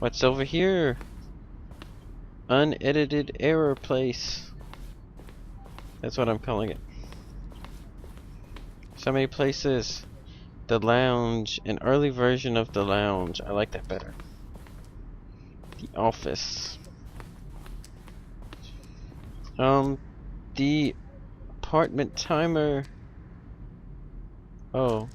What's over here? Unedited error place. That's what I'm calling it. So many places. The lounge, an early version of the lounge. I like that better. The office. The apartment timer. Oh.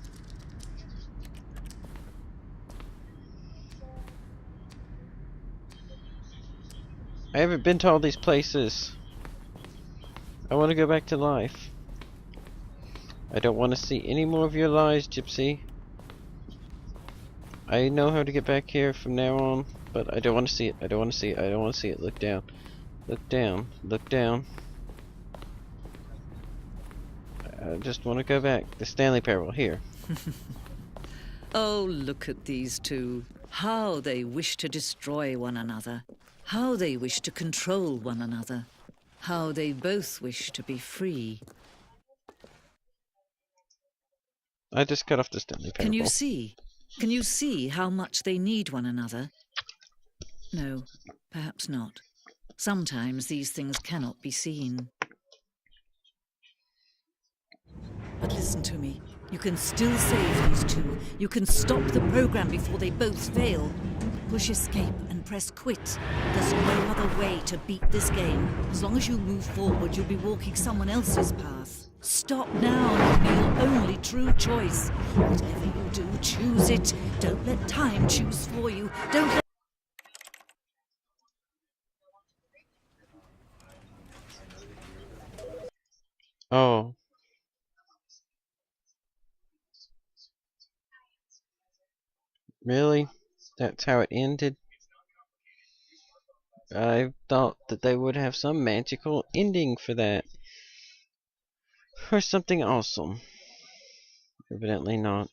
I haven't been to all these places. I want to go back to life. I don't want to see any more of your lies, Gypsy. I know how to get back here from now on, but I don't want to see it. I don't want to see it. I don't want to see it. Look down. Look down. Look down. I just want to go back. The Stanley Parable here. Oh, look at these two. How they wish to destroy one another. How they wish to control one another. How they both wish to be free. I just cut off the Stanley Parable. Can you see? Can you see how much they need one another? No, perhaps not. Sometimes these things cannot be seen. But listen to me. You can still save these two. You can stop the program before they both fail. Push escape and press quit. There's no other way to beat this game. As long as you move forward, you'll be walking someone else's path. Stop now and be your only true choice. Whatever you do, choose it. Don't let time choose for you. Don't let... Oh. Really? That's how it ended? I thought that they would have some magical ending for that. Or something awesome. Evidently not.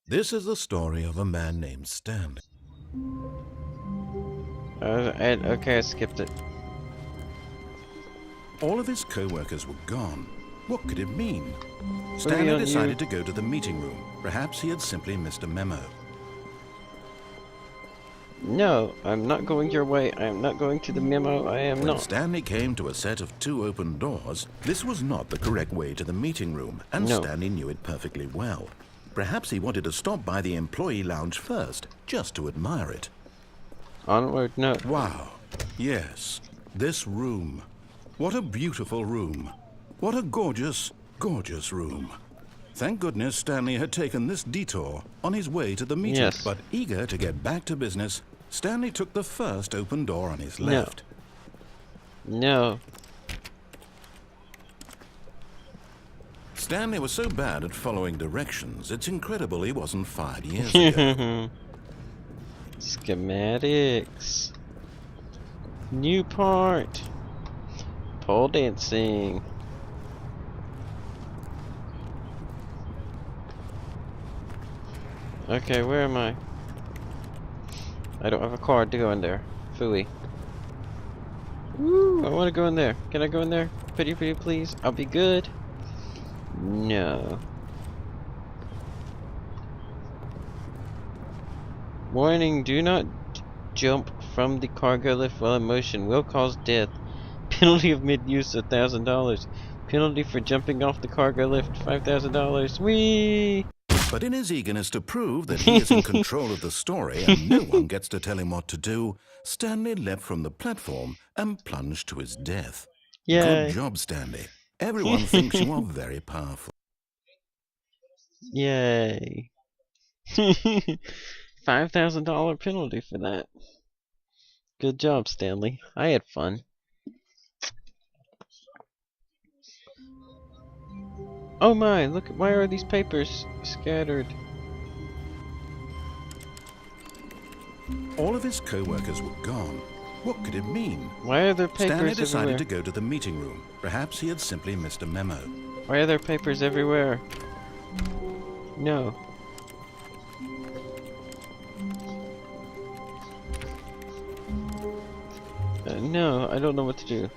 This is the story of a man named Stanley. Okay, I skipped it. All of his co-workers were gone. What could it mean? Stanley decided to go to the meeting room. Perhaps he had simply missed a memo. No, I'm not going your way. I am not going to the memo. I am When not. Stanley came to a set of 2 open doors, this was not the correct way to the meeting room, and No. Stanley knew it perfectly well. Perhaps he wanted to stop by the employee lounge first, just to admire it. Onward, no. Wow. Yes, this room. What a beautiful room. What a gorgeous, gorgeous room. Thank goodness Stanley had taken this detour on his way to the meeting. Yes. But eager to get back to business, Stanley took the first open door on his left. No. Stanley was so bad at following directions, it's incredible he wasn't fired years ago. Schematics. New part. Pole dancing. Okay, where am I? I don't have a card to go in there. Phooey. Woo! I want to go in there. Can I go in there? Pretty, please. I'll be good. No. Warning, do not jump from the cargo lift while in motion. Will cause death. Penalty of mid-use, $1,000. Penalty for jumping off the cargo lift, $5,000. Whee! But in his eagerness to prove that he is in control of the story and no one gets to tell him what to do, Stanley leapt from the platform and plunged to his death. Yay. Good job, Stanley. Everyone thinks you are very powerful. Yay. $5,000 penalty for that. Good job, Stanley. I had fun. Oh my, look, why are these papers scattered? All of his co-workers were gone. What could it mean? Why are there papers Stanley decided everywhere? to go to the meeting room. Perhaps he had simply missed a memo. Why are there papers everywhere? No. No, I don't know what to do.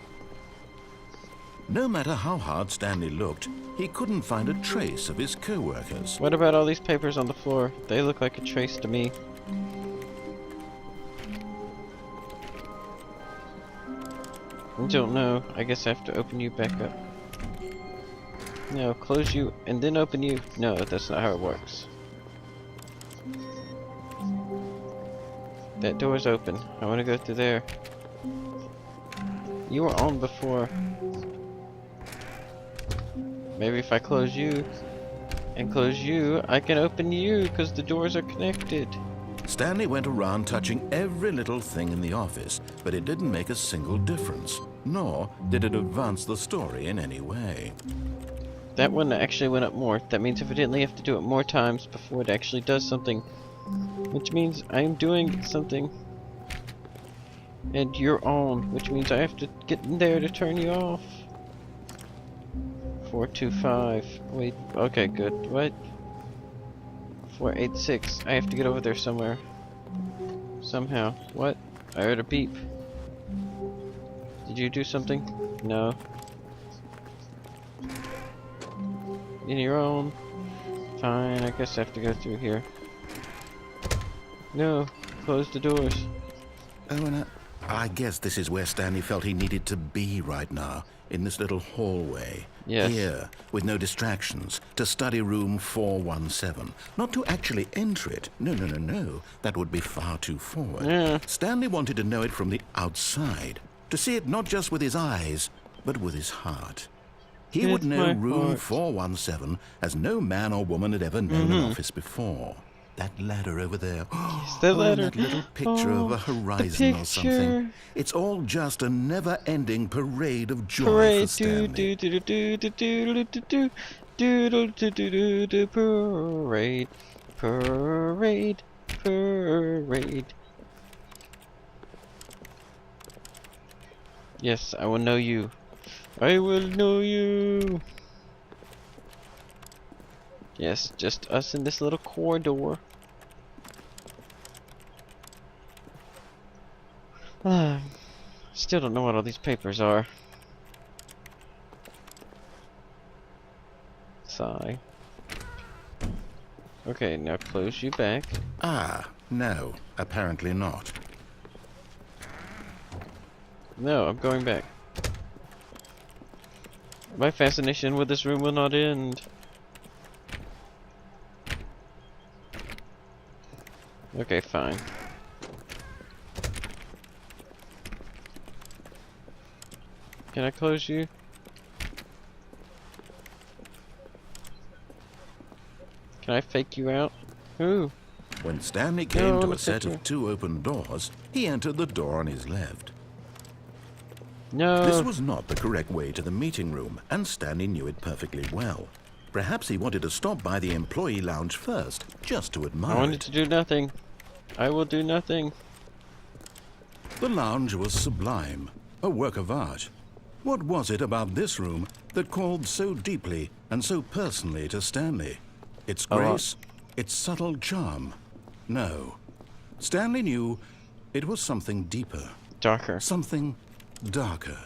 No matter how hard Stanley looked, he couldn't find a trace of his co-workers. What about all these papers on the floor? They look like a trace to me. I don't know. I guess I have to open you back up. No, close you and then open you. No, that's not how it works. That door's open. I want to go through there. You were on before. Maybe if I close you and close you, I can open you because the doors are connected. Stanley went around touching every little thing in the office, but it didn't make a single difference, nor did it advance the story in any way. That one actually went up more. That means evidently I have to do it more times before it actually does something. Which means I'm doing something. And you're on, which means I have to get in there to turn you off. 425. Wait, okay, good. What? 486. I have to get over there somewhere. Somehow. What? I heard a beep. Did you do something? No. In your own. Fine, I guess I have to go through here. No, close the doors. Oh, and I guess this is where Stanley felt he needed to be right now, in this little hallway. Yes. Here, with no distractions, to study room 417. Not to actually enter it. No. That would be far too forward. Yeah. Stanley wanted to know it from the outside. To see it not just with his eyes, but with his heart. He would It's know my room heart. 417 as no man or woman had ever known an office before. That ladder over there. Yes, the Oh, and ladder. that little picture of a Oh, horizon the or something. picture. It's all just a never-ending parade of joy Parade, for Stanley. parade, parade, parade. Yes, I will know you. I will know you. Yes, just us in this little corridor. Still don't know what all these papers are. Sigh. Okay, now close you back. Ah, no, apparently not. No, I'm going back. My fascination with this room will not end. Okay, fine. Can I close you? Can I fake you out? Ooh. When Stanley came No, to a look set at of two open doors, he entered the door on his left. No. This was not the correct way to the meeting room, and Stanley knew it perfectly well. Perhaps he wanted to stop by the employee lounge first, just to I admire wanted it. to do nothing. I will do nothing. The lounge was sublime, a work of art. What was it about this room that called so deeply and so personally to Stanley? Its A lot. grace, its subtle charm? No. Stanley knew it was something deeper, Darker. something darker.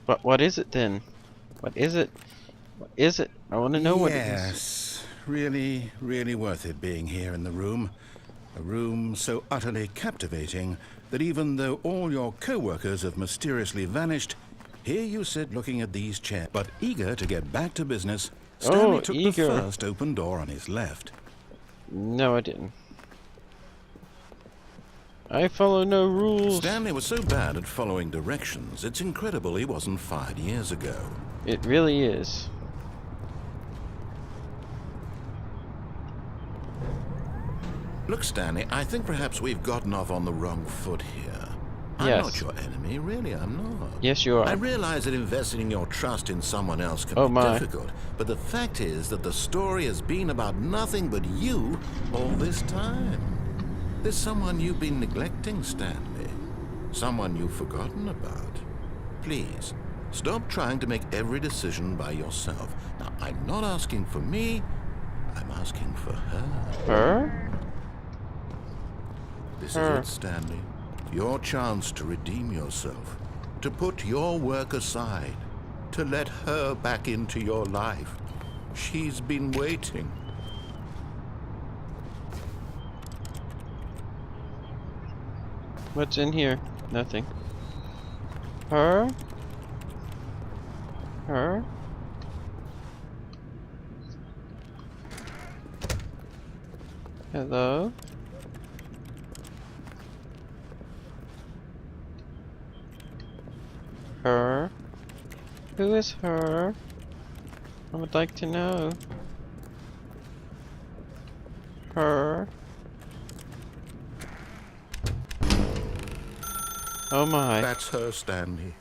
But what is it then? What is it? What is it? I want to know what it is. Yes, really, really worth it being here in the room. A room so utterly captivating that even though all your co-workers have mysteriously vanished, here you sit looking at these chairs. But eager to get back to business, Stanley took eager. the first open door on his left. No, I didn't. I follow no rules. Stanley was so bad at following directions, it's incredible he wasn't fired years ago. It really is. Look, Stanley, I think perhaps we've gotten off on the wrong foot here. I'm Yes. not your enemy, really, I'm not. Yes, you are. I realize that investing your trust in someone else can Oh, be my. difficult, but the fact is that the story has been about nothing but you all this time. There's someone you've been neglecting, Stanley. Someone you've forgotten about. Please, stop trying to make every decision by yourself. Now, I'm not asking for me, I'm asking for her. Her? This Her. is it, Stanley. Your chance to redeem yourself, to put your work aside, to let her back into your life. She's been waiting. What's in here? Nothing. Her? Her? Hello? Her? Who is her? I would like to know. Her? Oh my. That's her, Stanley.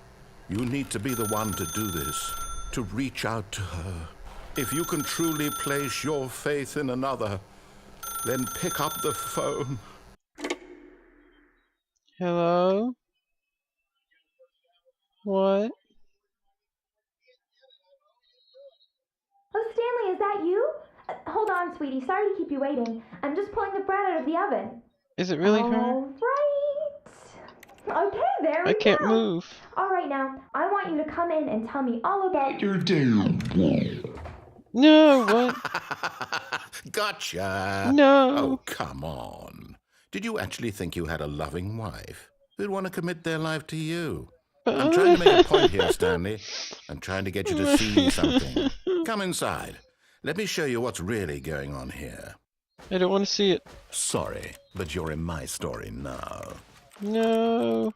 You need to be the one to do this, to reach out to her. If you can truly place your faith in another, then pick up the phone. Hello? What? Oh, Stanley, is that you? Hold on, sweetie. Sorry to keep you waiting. I'm just pulling the bread out of the oven. Is it really her? All right. Okay, there we go. I can't move. All right, now, I want you to come in and tell me all about your No, what? Gotcha. No. Oh, come on. Did you actually think you had a loving wife who'd want to commit their life to you? I'm trying to make a point here, Stanley. I'm trying to get you to see something. Come inside. Let me show you what's really going on here. I don't want to see it. Sorry, but you're in my story now. No.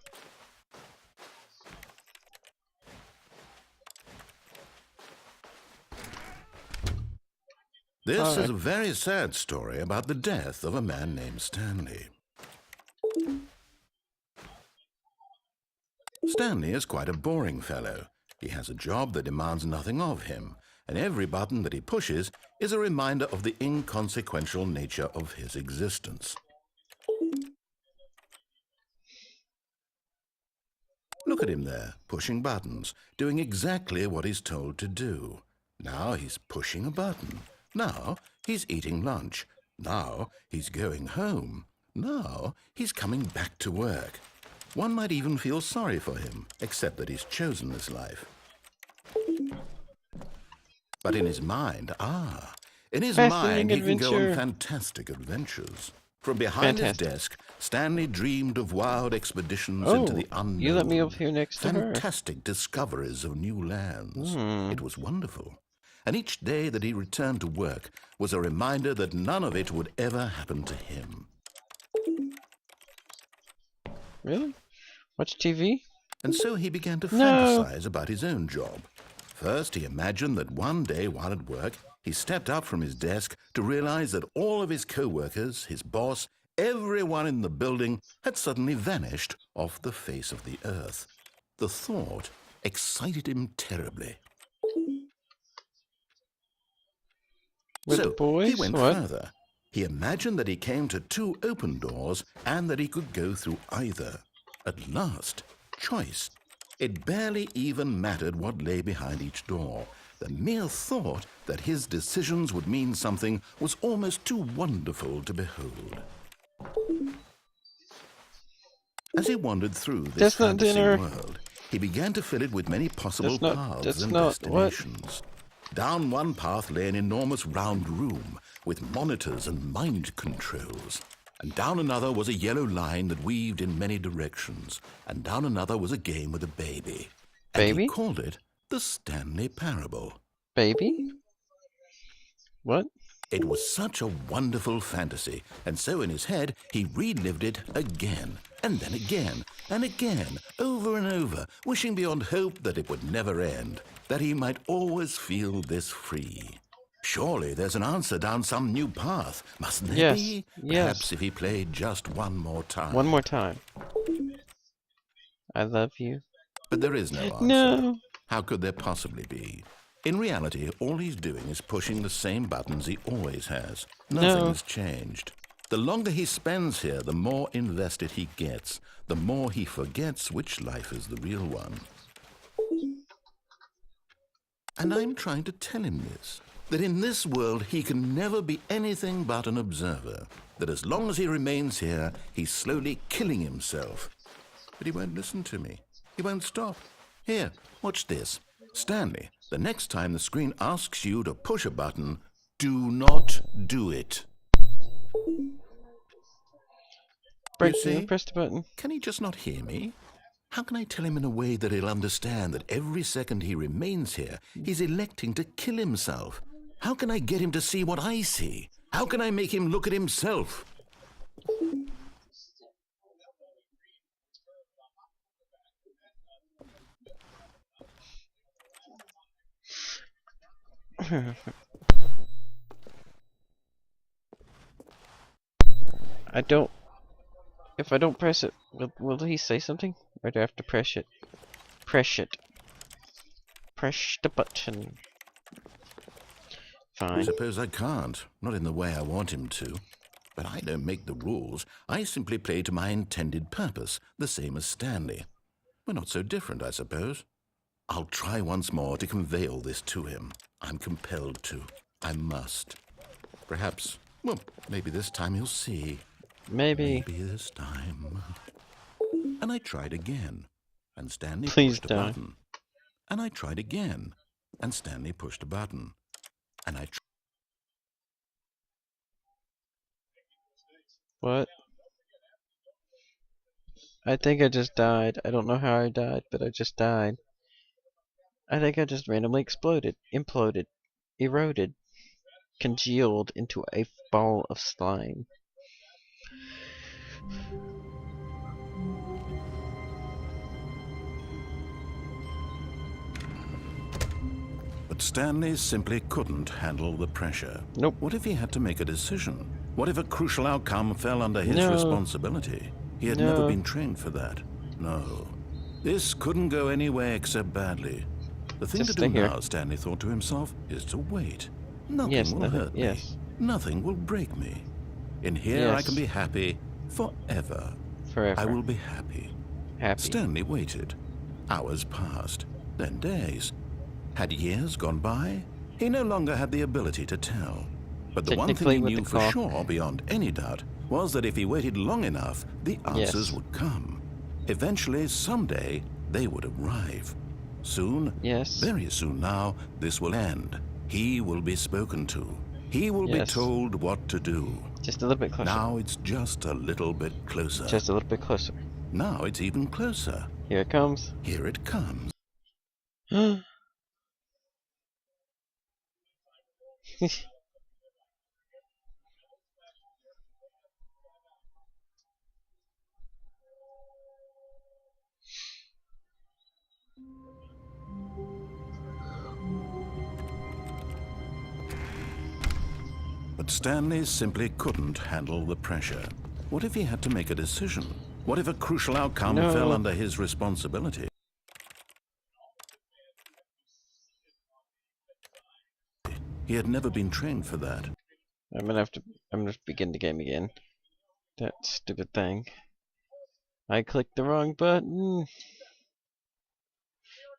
This is a very sad story about the death of a man named Stanley. Stanley is quite a boring fellow. He has a job that demands nothing of him, and every button that he pushes is a reminder of the inconsequential nature of his existence. Look at him there, pushing buttons, doing exactly what he's told to do. Now he's pushing a button. Now he's eating lunch. Now he's going home. Now he's coming back to work. One might even feel sorry for him, except that he's chosen this life. But in his mind, in his mind, he can go on fantastic adventures. From behind his desk, Stanley dreamed of wild expeditions into the unknown. You let me up here next to her. Fantastic discoveries of new lands. It was wonderful. And each day that he returned to work was a reminder that none of it would ever happen to him. Really? Watch TV? And so he began to fantasize about his own job. First, he imagined that one day while at work, he stepped up from his desk to realize that all of his co-workers, his boss, everyone in the building had suddenly vanished off the face of the earth. The thought excited him terribly. With the boys? He went further. He imagined that he came to two open doors and that he could go through either. At last, choice. It barely even mattered what lay behind each door. The mere thought that his decisions would mean something was almost too wonderful to behold. As he wandered through this fantasy world, he began to fill it with many possible paths and destinations. Down one path lay an enormous round room with monitors and mind controls. And down another was a yellow line that weaved in many directions. And down another was a game with a baby. And he called it the Stanley Parable. Baby? What? It was such a wonderful fantasy, and so in his head he relived it again, and then again, and again, over and over, wishing beyond hope that it would never end, that he might always feel this free. Surely there's an answer down some new path, mustn't there be? Perhaps if he played just one more time. One more time. I love you. But there is no answer. No. How could there possibly be? In reality, all he's doing is pushing the same buttons he always has. Nothing has changed. The longer he spends here, the more invested he gets, the more he forgets which life is the real one. And I'm trying to tell him this, that in this world he can never be anything but an observer, that as long as he remains here, he's slowly killing himself. But he won't listen to me. He won't stop. Here, watch this. Stanley, the next time the screen asks you to push a button, do not do it. break You see? press the button. Can he just not hear me? How can I tell him in a way that he'll understand that every second he remains here, he's electing to kill himself? How can I get him to see what I see? How can I make him look at himself? If I don't press it, will he say something? Or do I have to press it? Press it. Press the button. I Fine. suppose I can't, not in the way I want him to. But I don't make the rules. I simply play to my intended purpose, the same as Stanley. We're not so different, I suppose. I'll try once more to convey all this to him. I'm compelled to. I must. Perhaps, well, maybe this time he'll see. Maybe. Maybe this time. And I tried again, and Stanley Please pushed a die. button. And I tried again, and Stanley pushed a button. And I What? I think I just died. I don't know how I died, but I just died. I think I just randomly exploded, imploded, eroded, congealed into a ball of slime. But Stanley simply couldn't handle the pressure. Nope. What if he had to make a decision? What if a crucial outcome fell under his No. responsibility? He had No. never been trained for that. No. This couldn't go any way except badly. The thing Just to do stay here. now, Stanley thought to himself, is to wait. Nothing Yes, will nothing- hurt me. yes. Nothing will break me. In here I Yes. can be happy forever. Forever. I will be happy. Happy. Stanley waited. Hours passed, then days. Had years gone by? He no longer had the ability to tell. But the one thing Technically he with knew the for clock. sure, beyond any doubt, was that if he waited long enough, the answers Yes. would come. Eventually, someday, they would arrive. Soon, Yes. very soon now, this will end. He will be spoken to. He will Yes. be told what to do. Just a little bit closer. Now it's just a little bit closer. Just a little bit closer. Now it's even closer. Here it comes. Here it comes. But Stanley simply couldn't handle the pressure. What if he had to make a decision? What if a crucial outcome No. fell under his responsibility? He had never been trained for that. I'm gonna begin the game again. That stupid thing. I clicked the wrong button.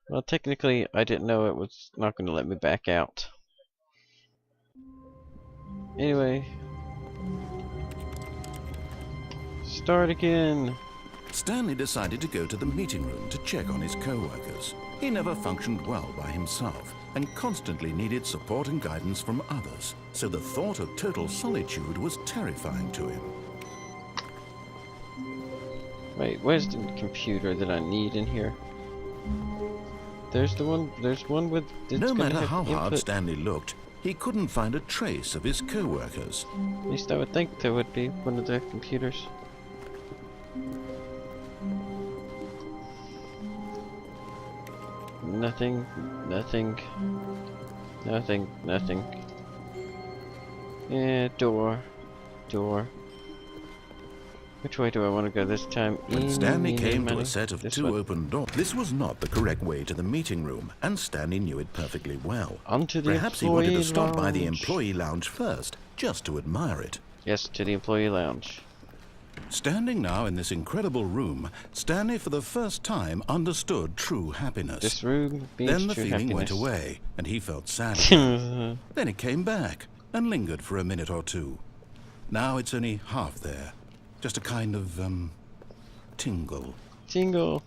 Well, technically, I didn't know it was not gonna let me back out. Anyway. Start again. Stanley decided to go to the meeting room to check on his co-workers. He never functioned well by himself and constantly needed support and guidance from others, so the thought of total solitude was terrifying to him. Wait, where's the computer that I need in here? There's one with... it's No gonna matter have how hard input. Stanley looked, he couldn't find a trace of his co-workers. At least I would think there would be one of the computers. Nothing, nothing, nothing, nothing. Yeah, door. Which way do I want to go this time? When Stanley came to money. a set of This two one? open doors, this was not the correct way to the meeting room, and Stanley knew it perfectly well. Onto the Perhaps he wanted to employee stop by the lounge. employee lounge first, just to admire it. Yes, to the employee lounge. Standing now in this incredible room, Stanley for the first time understood true happiness. This room means Then the true feeling went happiness. away, and he felt sad again. Then it came back, and lingered for a minute or two. Now it's only half there. Just a kind of, tingle. Tingle.